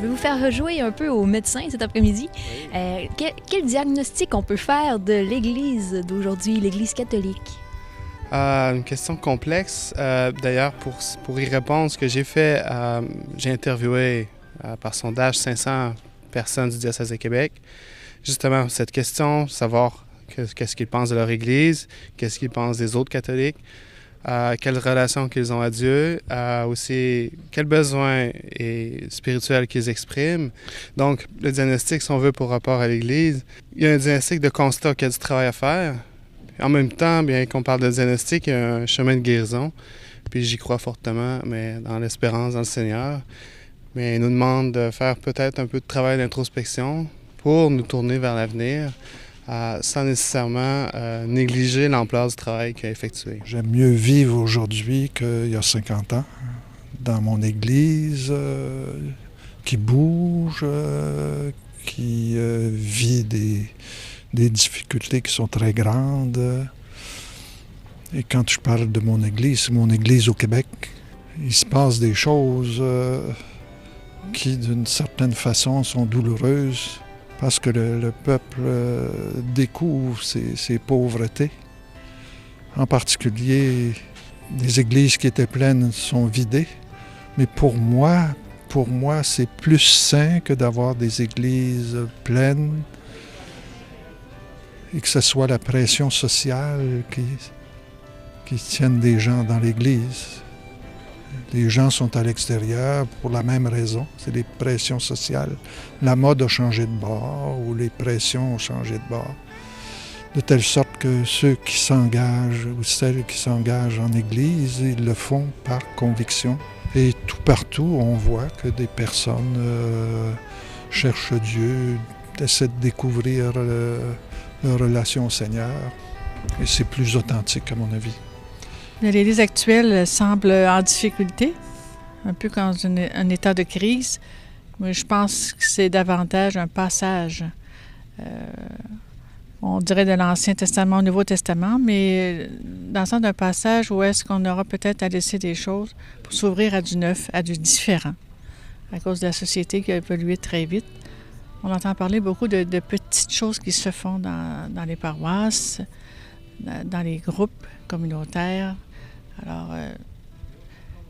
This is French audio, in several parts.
Je vais vous faire rejouer un peu au médecin cet après-midi. Quel diagnostic on peut faire de l'Église d'aujourd'hui, l'Église catholique? Une question complexe. D'ailleurs, pour y répondre, ce que j'ai fait, j'ai interviewé par sondage 500 personnes du diocèse de Québec. Justement, cette question, savoir qu'est-ce qu'ils pensent de leur Église, qu'est-ce qu'ils pensent des autres catholiques, quelle relation qu'ils ont à Dieu, aussi quels besoins spirituels qu'ils expriment. Donc, le diagnostic, si on veut, pour rapport à l'Église, il y a un diagnostic de constat qu'il y a du travail à faire. En même temps, bien qu'on parle de diagnostic, il y a un chemin de guérison. Puis j'y crois fortement, mais dans l'espérance, dans le Seigneur. Mais il nous demande de faire peut-être un peu de travail d'introspection pour nous tourner vers l'avenir, sans nécessairement négliger l'ampleur du travail qu'il a effectué. J'aime mieux vivre aujourd'hui qu'il y a 50 ans, dans mon Église, qui bouge, qui vit des difficultés qui sont très grandes. Et quand je parle de mon Église, c'est mon Église au Québec. Il se passe des choses qui, d'une certaine façon, sont douloureuses parce que le peuple découvre ses pauvretés. En particulier, les églises qui étaient pleines sont vidées. Mais pour moi, c'est plus sain que d'avoir des églises pleines et que ce soit la pression sociale qui tienne des gens dans l'Église. Les gens sont à l'extérieur pour la même raison, c'est les pressions sociales. La mode a changé de bord ou les pressions ont changé de bord. De telle sorte que ceux qui s'engagent ou celles qui s'engagent en Église, ils le font par conviction. Et tout partout, on voit que des personnes cherchent Dieu, essaient de découvrir leur relation au Seigneur. Et c'est plus authentique, à mon avis. L'Église actuelle semble en difficulté, un peu dans un état de crise. Mais je pense que c'est davantage un passage, on dirait de l'Ancien Testament au Nouveau Testament, mais dans le sens d'un passage où est-ce qu'on aura peut-être à laisser des choses pour s'ouvrir à du neuf, à du différent, à cause de la société qui a évolué très vite. On entend parler beaucoup de petites choses qui se font dans les paroisses, dans les groupes communautaires. Alors,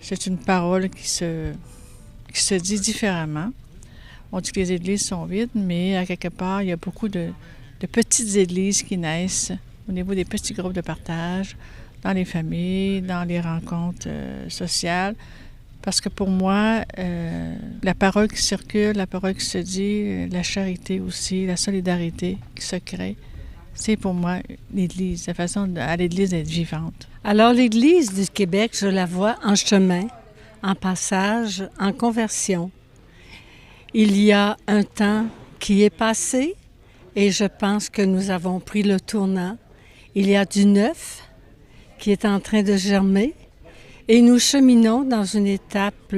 c'est une parole qui se dit différemment. On dit que les églises sont vides, mais à quelque part, il y a beaucoup de petites églises qui naissent au niveau des petits groupes de partage, dans les familles, dans les rencontres sociales. Parce que pour moi, la parole qui circule, la parole qui se dit, la charité aussi, la solidarité qui se crée, c'est pour moi l'Église, la façon à l'Église d'être vivante. Alors l'Église du Québec, je la vois en chemin, en passage, en conversion. Il y a un temps qui est passé et je pense que nous avons pris le tournant. Il y a du neuf qui est en train de germer et nous cheminons dans une étape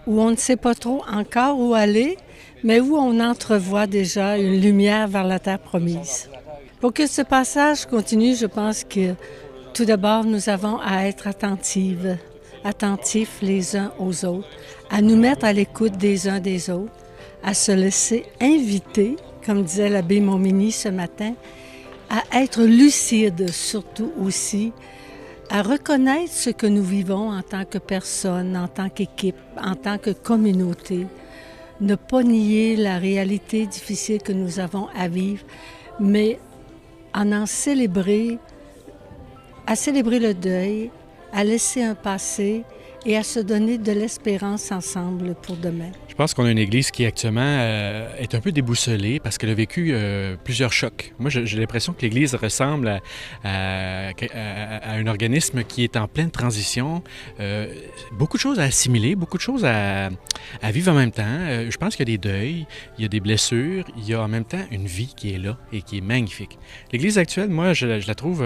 où on ne sait pas trop encore où aller, mais où on entrevoit déjà une lumière vers la terre promise. Pour que ce passage continue, je pense que tout d'abord, nous avons à être attentifs les uns aux autres, à nous mettre à l'écoute des uns des autres, à se laisser inviter, comme disait l'abbé Montminy ce matin, à être lucide surtout aussi, à reconnaître ce que nous vivons en tant que personne, en tant qu'équipe, en tant que communauté, ne pas nier la réalité difficile que nous avons à vivre, mais à célébrer le deuil, à laisser un passé et à se donner de l'espérance ensemble pour demain. Je pense qu'on a une Église qui actuellement est un peu déboussolée parce qu'elle a vécu plusieurs chocs. Moi, j'ai l'impression que l'Église ressemble à un organisme qui est en pleine transition. Beaucoup de choses à assimiler, beaucoup de choses à vivre en même temps. Je pense qu'il y a des deuils, il y a des blessures, il y a en même temps une vie qui est là et qui est magnifique. L'Église actuelle, moi, je la trouve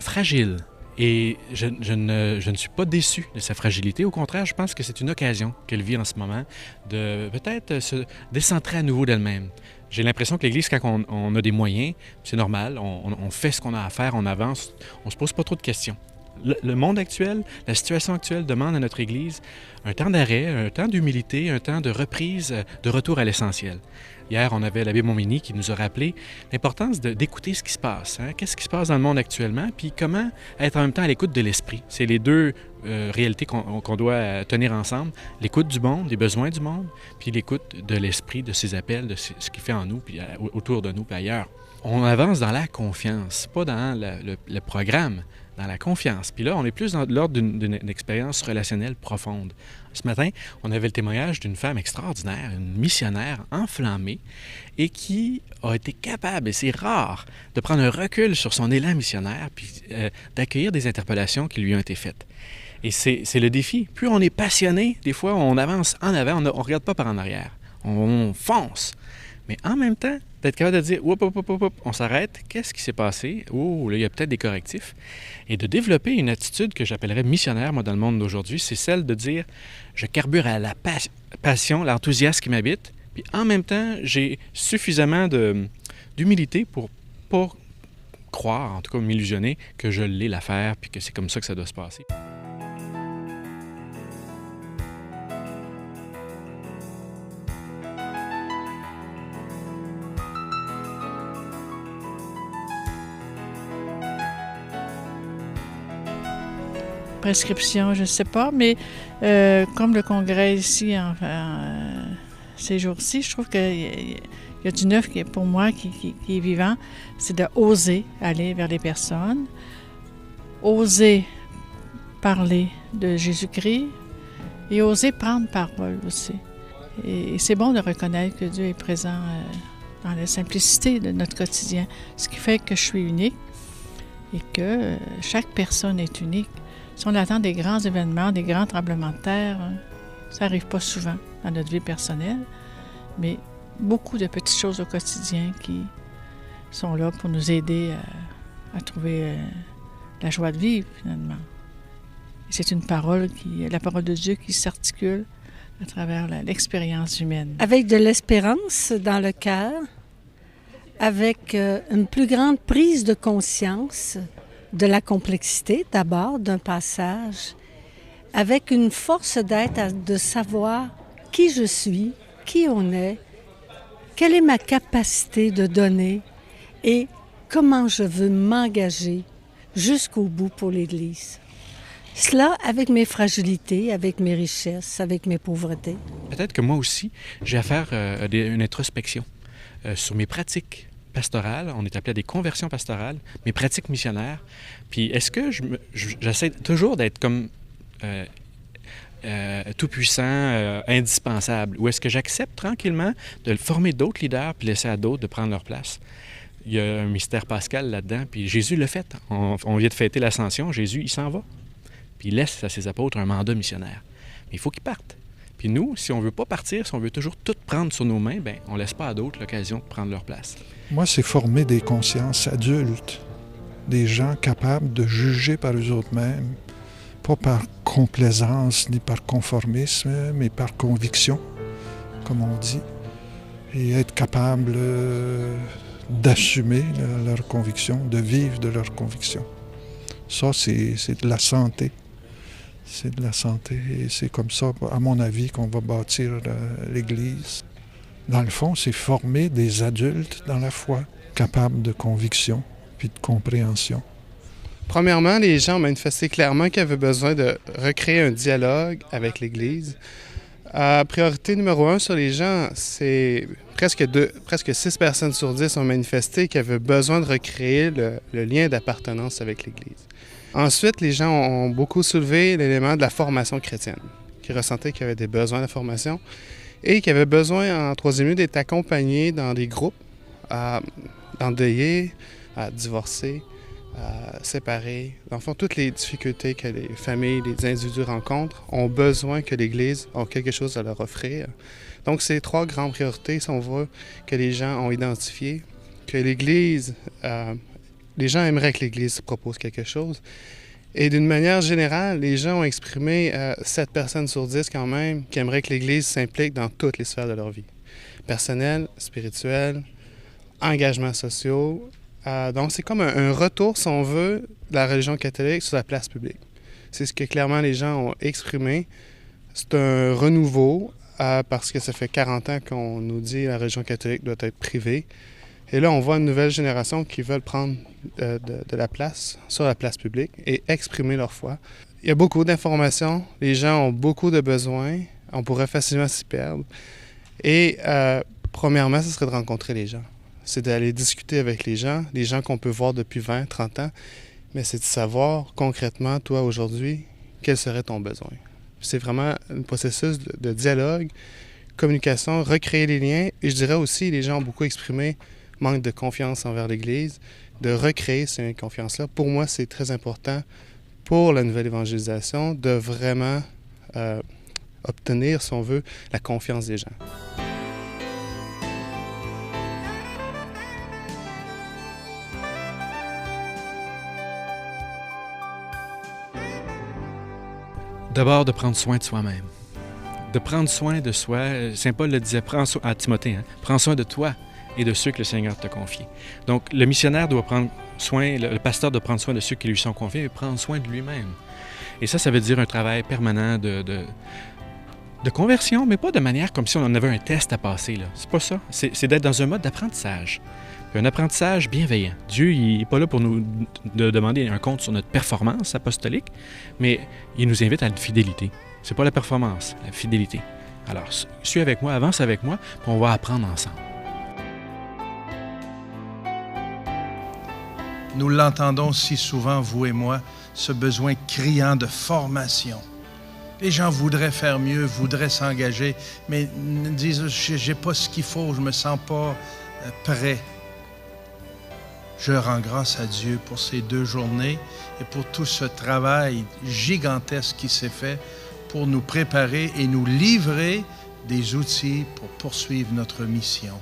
fragile. Et je ne suis pas déçu de sa fragilité. Au contraire, je pense que c'est une occasion qu'elle vit en ce moment de peut-être se décentrer à nouveau d'elle-même. J'ai l'impression que l'Église, quand on a des moyens, c'est normal, on fait ce qu'on a à faire, on avance, on se pose pas trop de questions. Le monde actuel, la situation actuelle demande à notre Église un temps d'arrêt, un temps d'humilité, un temps de reprise, de retour à l'essentiel. Hier, on avait l'abbé Montminy qui nous a rappelé l'importance d'écouter ce qui se passe. Hein? Qu'est-ce qui se passe dans le monde actuellement, puis comment être en même temps à l'écoute de l'esprit. C'est les deux réalités qu'on doit tenir ensemble. L'écoute du monde, des besoins du monde, puis l'écoute de l'esprit, de ses appels, de ce qu'il fait en nous, puis autour de nous, puis ailleurs. On avance dans la confiance, pas dans le programme, dans la confiance. Puis là, on est plus dans l'ordre d'une expérience relationnelle profonde. Ce matin, on avait le témoignage d'une femme extraordinaire, une missionnaire enflammée, et qui a été capable, et c'est rare, de prendre un recul sur son élan missionnaire, puis d'accueillir des interpellations qui lui ont été faites. Et c'est le défi. Plus on est passionné, des fois, on avance en avant, on ne regarde pas par en arrière. On fonce. Mais en même temps, d'être capable de dire, on s'arrête, qu'est-ce qui s'est passé? Oh, là, il y a peut-être des correctifs. Et de développer une attitude que j'appellerais missionnaire, moi, dans le monde d'aujourd'hui, c'est celle de dire, je carbure à la passion, l'enthousiasme qui m'habite, puis en même temps, j'ai suffisamment d'humilité pour pas croire, en tout cas m'illusionner, que je l'ai l'affaire, puis que c'est comme ça que ça doit se passer. Prescription, je ne sais pas, mais comme le congrès ici, ces jours-ci, je trouve qu'il y a du neuf qui est, pour moi qui est vivant, c'est d'oser aller vers les personnes, oser parler de Jésus-Christ et oser prendre parole aussi. Et c'est bon de reconnaître que Dieu est présent dans la simplicité de notre quotidien, ce qui fait que je suis unique et que chaque personne est unique. Si on attend des grands événements, des grands tremblements de terre, ça n'arrive pas souvent dans notre vie personnelle, mais beaucoup de petites choses au quotidien qui sont là pour nous aider à trouver la joie de vivre, finalement. Et c'est une parole la parole de Dieu qui s'articule à travers l'expérience humaine. Avec de l'espérance dans le cœur, avec une plus grande prise de conscience de la complexité d'abord d'un passage, avec une force d'être, de savoir qui je suis, qui on est, quelle est ma capacité de donner et comment je veux m'engager jusqu'au bout pour l'Église. Cela avec mes fragilités, avec mes richesses, avec mes pauvretés. Peut-être que moi aussi, j'ai à faire une introspection sur mes pratiques pastorales. On est appelé à des conversions pastorales, mes pratiques missionnaires. Puis est-ce que j'essaie toujours d'être comme tout-puissant, indispensable, ou est-ce que j'accepte tranquillement de former d'autres leaders puis laisser à d'autres de prendre leur place? Il y a un mystère pascal là-dedans, puis Jésus l'a fait. On vient de fêter l'Ascension, Jésus, il s'en va. Puis il laisse à ses apôtres un mandat missionnaire. Mais il faut qu'ils partent. Puis nous, si on ne veut pas partir, si on veut toujours tout prendre sur nos mains, bien, on ne laisse pas à d'autres l'occasion de prendre leur place. Moi, c'est former des consciences adultes, des gens capables de juger par eux mêmes, pas par complaisance ni par conformisme, mais par conviction, comme on dit, et être capable d'assumer leurs convictions, de vivre de leurs convictions. Ça, c'est de la santé. C'est de la santé et c'est comme ça, à mon avis, qu'on va bâtir l'Église. Dans le fond, c'est former des adultes dans la foi, capables de conviction puis de compréhension. Premièrement, les gens ont manifesté clairement qu'ils avaient besoin de recréer un dialogue avec l'Église. Priorité numéro 1 sur les gens, c'est presque 6 personnes sur 10 ont manifesté qu'ils avaient besoin de recréer le lien d'appartenance avec l'Église. Ensuite, les gens ont beaucoup soulevé l'élément de la formation chrétienne, qui ressentaient qu'il y avait des besoins de formation et qui avaient besoin, en troisième lieu, d'être accompagnés dans des groupes, d'endeuillés, divorcés, séparés. Dans le fond, toutes les difficultés que les familles, les individus rencontrent ont besoin que l'Église ait quelque chose à leur offrir. Donc, c'est 3 grandes priorités, si on veut, que les gens ont identifiées, que l'Église... les gens aimeraient que l'Église propose quelque chose. Et d'une manière générale, les gens ont exprimé 7 personnes sur 10 quand même qui aimeraient que l'Église s'implique dans toutes les sphères de leur vie. Personnel, spirituel, engagements sociaux. Donc c'est comme un retour, si on veut, la religion catholique sur la place publique. C'est ce que clairement les gens ont exprimé. C'est un renouveau parce que ça fait 40 ans qu'on nous dit que la religion catholique doit être privée. Et là, on voit une nouvelle génération qui veulent prendre de la place sur la place publique et exprimer leur foi. Il y a beaucoup d'informations, les gens ont beaucoup de besoins, on pourrait facilement s'y perdre. Et premièrement, ce serait de rencontrer les gens. C'est d'aller discuter avec les gens qu'on peut voir depuis 20, 30 ans, mais c'est de savoir concrètement, toi, aujourd'hui, quel serait ton besoin. C'est vraiment un processus de dialogue, communication, recréer les liens. Et je dirais aussi, les gens ont beaucoup exprimé manque de confiance envers l'Église, de recréer ces confiances-là. Pour moi, c'est très important pour la nouvelle évangélisation de vraiment obtenir, si on veut, la confiance des gens. D'abord, de prendre soin de soi-même. De prendre soin de soi. Saint Paul le disait à Timothée, prends soin de toi et de ceux que le Seigneur t'a confiés. Donc, le missionnaire doit prendre soin, le pasteur doit prendre soin de ceux qui lui sont confiés et prendre soin de lui-même. Et ça veut dire un travail permanent de conversion, mais pas de manière comme si on en avait un test à passer. Là. C'est pas ça. C'est d'être dans un mode d'apprentissage. Un apprentissage bienveillant. Dieu, il n'est pas là pour nous demander un compte sur notre performance apostolique, mais il nous invite à la fidélité. C'est pas la performance, la fidélité. Alors, suis avec moi, avance avec moi, puis on va apprendre ensemble. Nous l'entendons si souvent, vous et moi, ce besoin criant de formation. Les gens voudraient faire mieux, voudraient s'engager, mais disent « j'ai pas ce qu'il faut, je me sens pas prêt ». Je rends grâce à Dieu pour ces 2 journées et pour tout ce travail gigantesque qui s'est fait pour nous préparer et nous livrer des outils pour poursuivre notre mission.